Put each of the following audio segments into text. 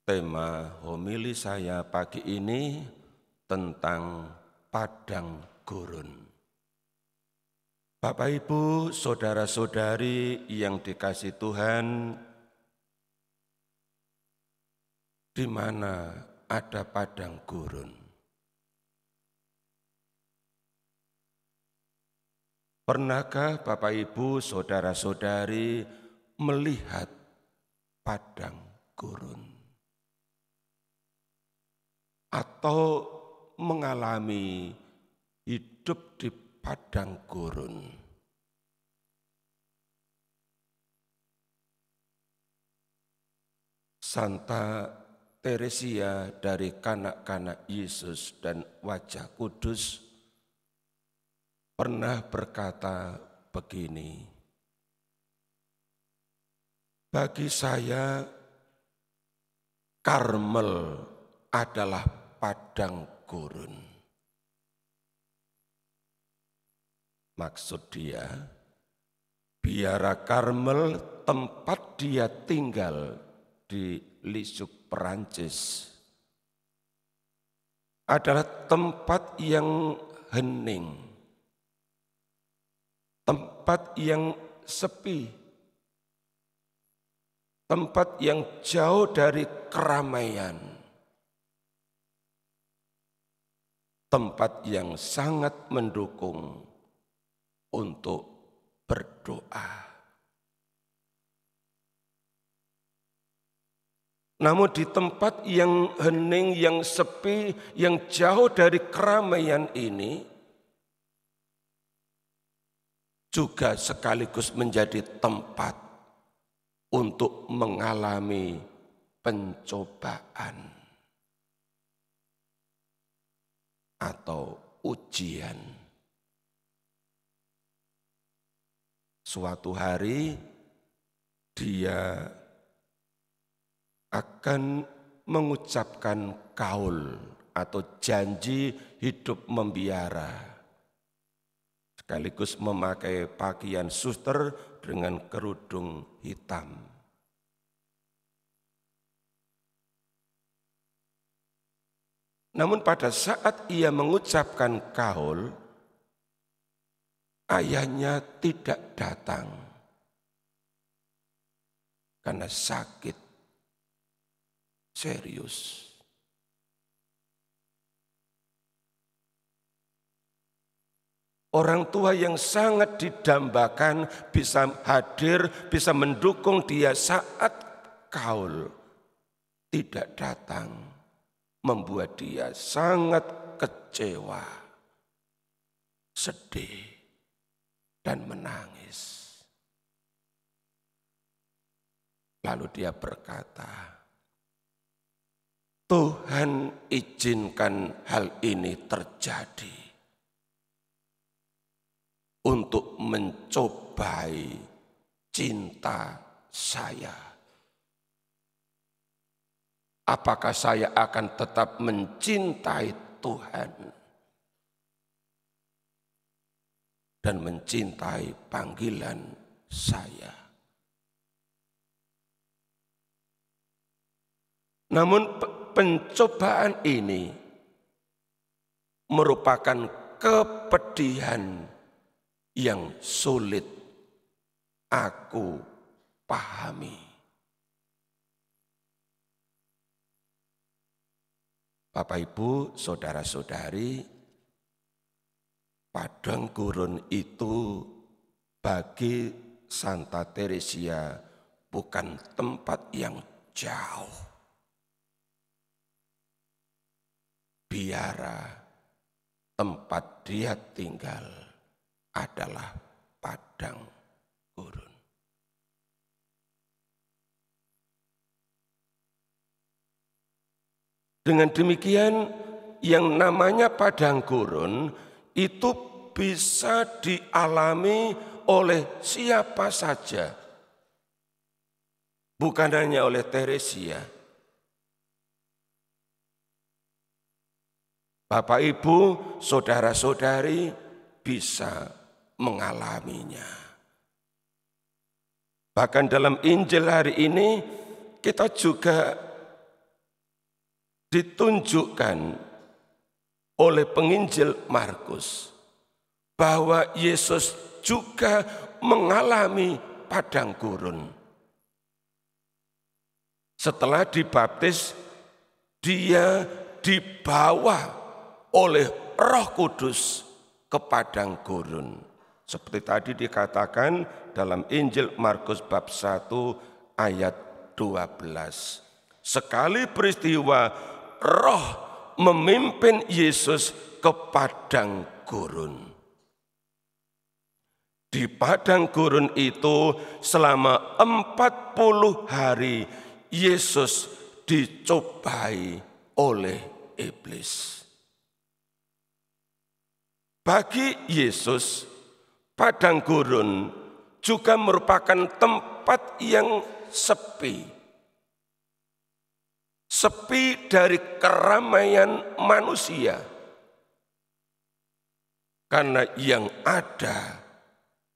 Tema homili saya pagi ini tentang padang gurun. Bapak, Ibu, saudara-saudari yang dikasihi Tuhan, di mana ada padang gurun? Pernahkah Bapak, Ibu, saudara-saudari melihat padang gurun? Atau mengalami hidup di padang gurun? Santa Teresia dari Kanak-kanak Yesus dan Wajah Kudus pernah berkata begini, bagi saya Karmel adalah padang gurun. Maksud dia, biara Karmel tempat dia tinggal di Lisuk, Perancis, adalah tempat yang hening, tempat yang sepi, tempat yang jauh dari keramaian, tempat yang sangat mendukung untuk berdoa. Namun di tempat yang hening, yang sepi, yang jauh dari keramaian ini, juga sekaligus menjadi tempat untuk mengalami pencobaan atau ujian. Suatu hari dia akan mengucapkan kaul atau janji hidup membiara, sekaligus memakai pakaian suster dengan kerudung hitam. Namun pada saat ia mengucapkan kaul, ayahnya tidak datang karena sakit serius. Orang tua yang sangat didambakan bisa hadir, bisa mendukung dia saat kaul, tidak datang, membuat dia sangat kecewa, sedih, dan menangis. Lalu dia berkata, Tuhan izinkan hal ini terjadi untuk mencobai cinta saya. Apakah saya akan tetap mencintai Tuhan dan mencintai panggilan saya? Namun pencobaan ini merupakan kepedihan yang sulit aku pahami. Bapak, Ibu, saudara-saudari, padang gurun itu bagi Santa Teresia bukan tempat yang jauh. Biara tempat dia tinggal adalah padang gurun. Dengan demikian, yang namanya padang gurun itu bisa dialami oleh siapa saja. Bukan hanya oleh Teresia. Bapak, Ibu, saudara-saudari bisa mengalaminya. Bahkan dalam Injil hari ini kita juga ditunjukkan oleh penginjil Markus bahwa Yesus juga mengalami padang gurun. Setelah dibaptis, dia dibawa oleh Roh Kudus ke padang gurun. Seperti tadi dikatakan dalam Injil Markus bab 1 ayat 12. Sekali peristiwa Roh memimpin Yesus ke padang gurun. Di padang gurun itu selama 40 hari Yesus dicobai oleh iblis. Bagi Yesus, padang gurun juga merupakan tempat yang sepi. Sepi dari keramaian manusia. Karena yang ada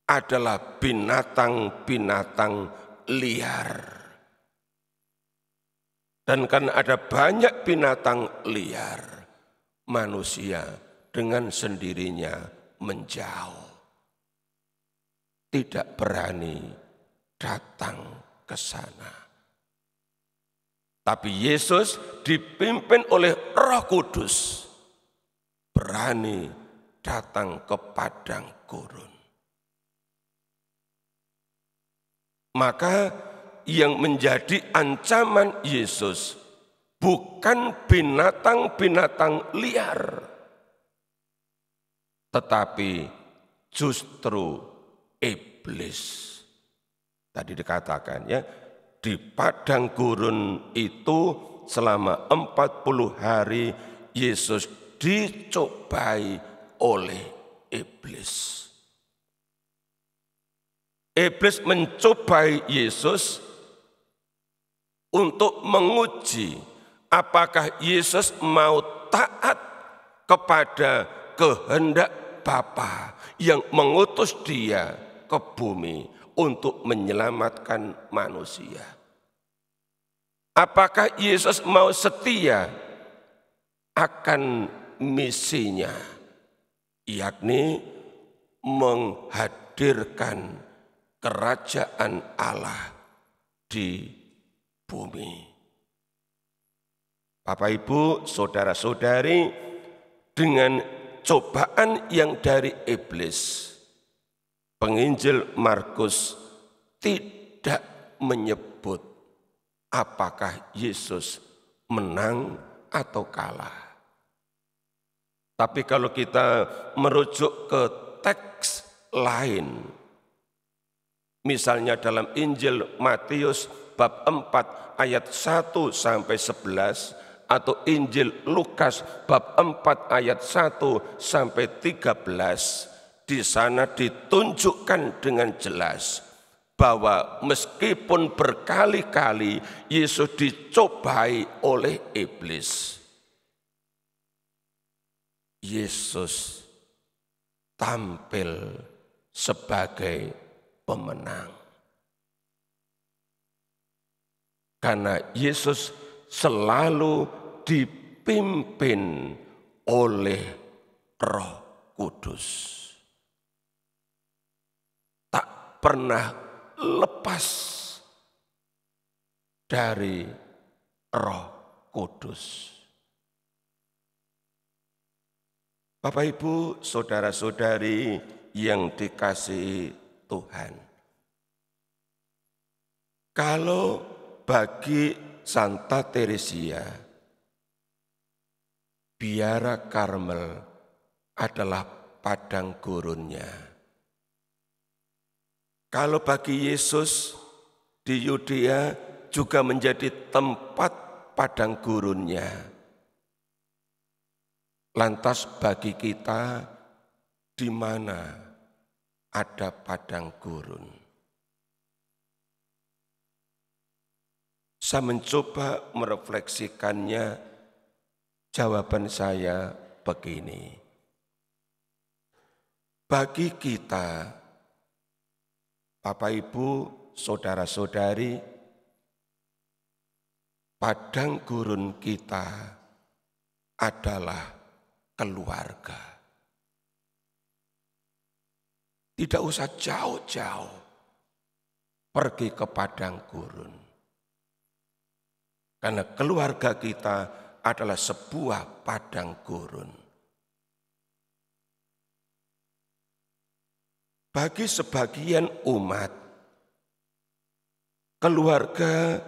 adalah binatang-binatang liar. Dan karena ada banyak binatang liar, manusia dengan sendirinya menjauh. Tidak berani datang ke sana. Tapi Yesus dipimpin oleh Roh Kudus, berani datang ke padang gurun. Maka yang menjadi ancaman Yesus bukan binatang-binatang liar, tetapi justru iblis. Tadi dikatakan ya, di padang gurun itu selama 40 hari Yesus dicobai oleh iblis. Iblis mencobai Yesus untuk menguji apakah Yesus mau taat kepada kehendak Bapa yang mengutus dia ke bumi untuk menyelamatkan manusia. Apakah Yesus mau setia akan misinya, yakni menghadirkan kerajaan Allah di bumi. Bapak Ibu, saudara-saudari, dengan cobaan yang dari iblis, penginjil Markus tidak menyebut apakah Yesus menang atau kalah. Tapi kalau kita merujuk ke teks lain, misalnya dalam Injil Matius bab 4 ayat 1 sampai 11 atau Injil Lukas bab 4 ayat 1 sampai 13, di sana ditunjukkan dengan jelas bahwa meskipun berkali-kali Yesus dicobai oleh iblis, Yesus tampil sebagai pemenang. Karena Yesus selalu dipimpin oleh Roh Kudus. Tak pernah lepas dari Roh Kudus. Bapak Ibu, saudara-saudari yang dikasihi Tuhan. Kalau bagi Santa Teresia, biara Karmel adalah padang gurunnya. Kalau bagi Yesus di Yudea juga menjadi tempat padang gurunnya. Lantas bagi kita, di mana ada padang gurun? Saya mencoba merefleksikannya, jawaban saya begini. Bagi kita, Bapak Ibu, saudara-saudari, padang gurun kita adalah keluarga. Tidak usah jauh-jauh pergi ke padang gurun. Karena keluarga kita adalah sebuah padang gurun. Bagi sebagian umat, keluarga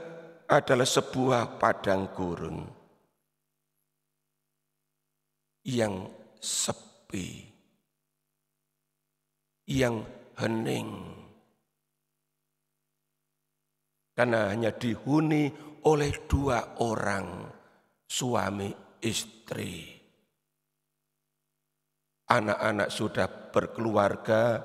adalah sebuah padang gurun yang sepi, yang hening. Karena hanya dihuni oleh 2 orang, suami istri. Anak-anak sudah berkeluarga,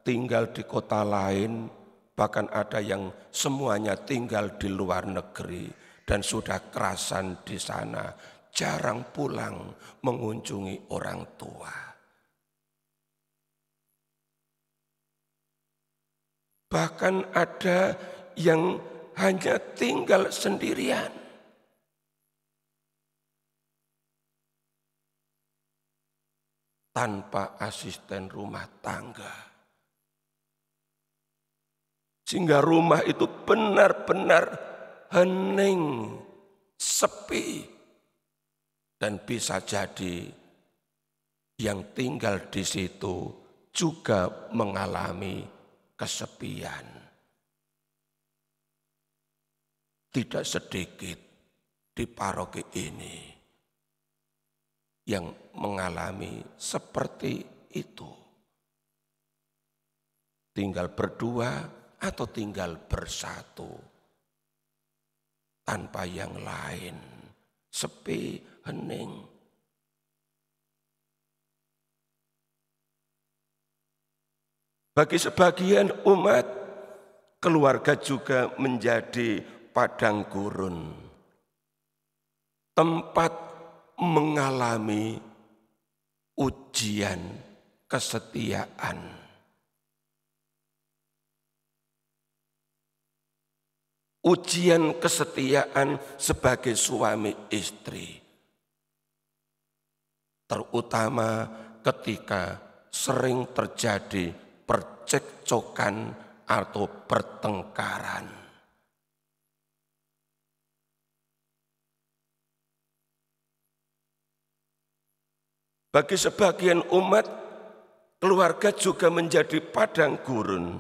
tinggal di kota lain, bahkan ada yang semuanya tinggal di luar negeri dan sudah kerasan di sana, jarang pulang mengunjungi orang tua. Bahkan ada yang hanya tinggal sendirian. Tanpa asisten rumah tangga. Sehingga rumah itu benar-benar hening, sepi. Dan bisa jadi yang tinggal di situ juga mengalami kesepian. Tidak sedikit di paroki ini yang mengalami seperti itu. Tinggal berdua atau tinggal bersatu. Tanpa yang lain, sepi, hening. Bagi sebagian umat, keluarga juga menjadi padang gurun. Tempat mengalami ujian kesetiaan. Ujian kesetiaan sebagai suami istri. Terutama ketika sering terjadi percekcokan atau pertengkaran. Bagi sebagian umat, keluarga juga menjadi padang gurun.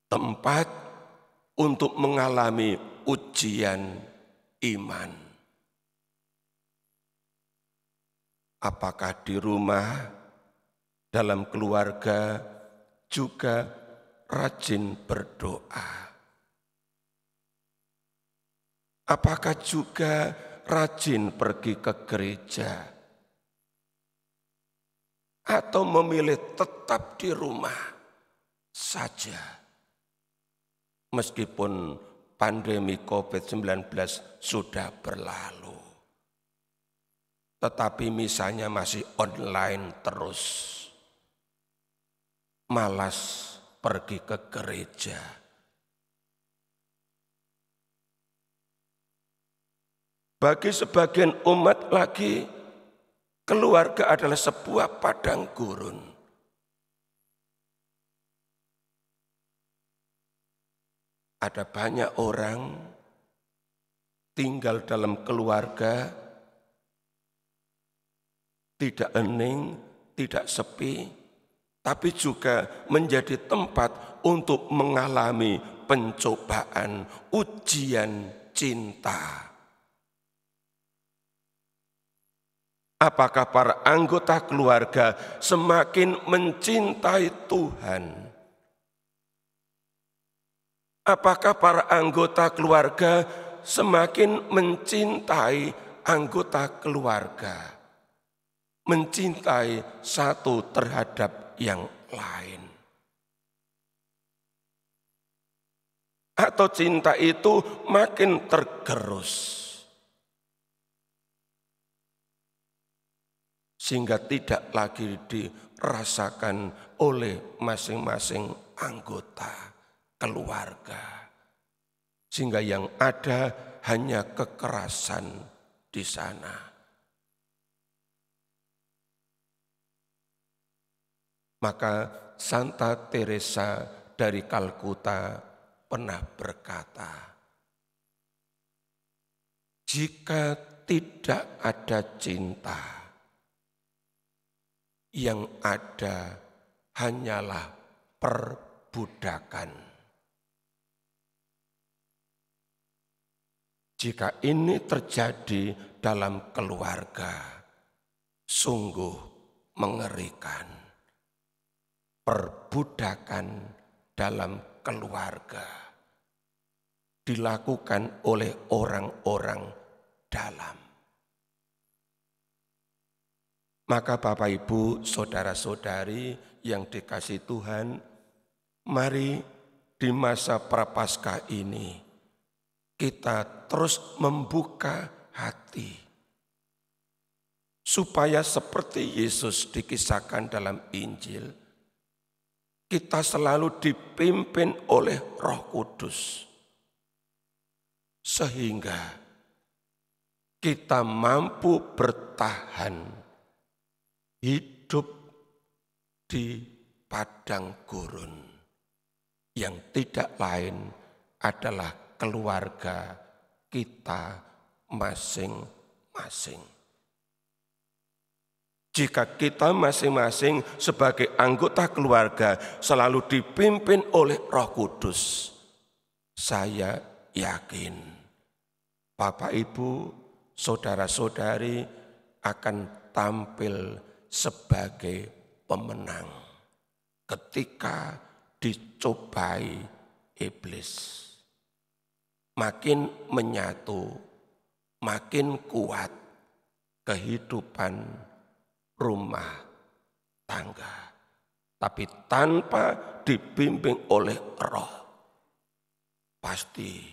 Tempat untuk mengalami ujian iman. Apakah di rumah, dalam keluarga juga rajin berdoa? Apakah juga rajin pergi ke gereja? Atau memilih tetap di rumah saja? Meskipun pandemi COVID-19 sudah berlalu. Tetapi misalnya masih online terus. Malas pergi ke gereja. Bagi sebagian umat lagi, keluarga adalah sebuah padang gurun. Ada banyak orang tinggal dalam keluarga, tidak hening, tidak sepi, tapi juga menjadi tempat untuk mengalami pencobaan, ujian cinta. Apakah para anggota keluarga semakin mencintai Tuhan? Apakah para anggota keluarga semakin mencintai anggota keluarga? Mencintai satu terhadap yang lain. Atau cinta itu makin tergerus. Sehingga tidak lagi dirasakan oleh masing-masing anggota keluarga. Sehingga yang ada hanya kekerasan di sana. Maka Santa Teresa dari Kalkuta pernah berkata, jika tidak ada cinta, yang ada hanyalah perbudakan. Jika ini terjadi dalam keluarga, sungguh mengerikan. Perbudakan dalam keluarga dilakukan oleh orang-orang dalam. Maka Bapak Ibu, saudara-saudari yang dikasihi Tuhan, mari di masa Prapaskah ini kita terus membuka hati supaya seperti Yesus dikisahkan dalam Injil, kita selalu dipimpin oleh Roh Kudus sehingga kita mampu bertahan hidup di padang gurun yang tidak lain adalah keluarga kita masing-masing. Jika kita masing-masing sebagai anggota keluarga selalu dipimpin oleh Roh Kudus, saya yakin Bapak Ibu, saudara-saudari akan tampil sebagai pemenang ketika dicobai iblis. Makin menyatu, makin kuat kehidupan rumah tangga. Tapi tanpa dibimbing oleh Roh, pasti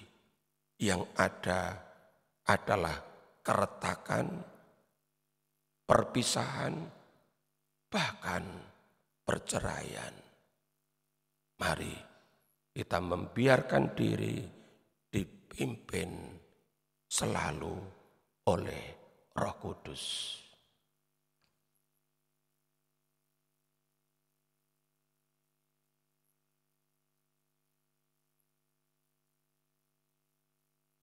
yang ada adalah keretakan, perpisahan, bahkan perceraian. Mari kita membiarkan diri dipimpin selalu oleh Roh Kudus.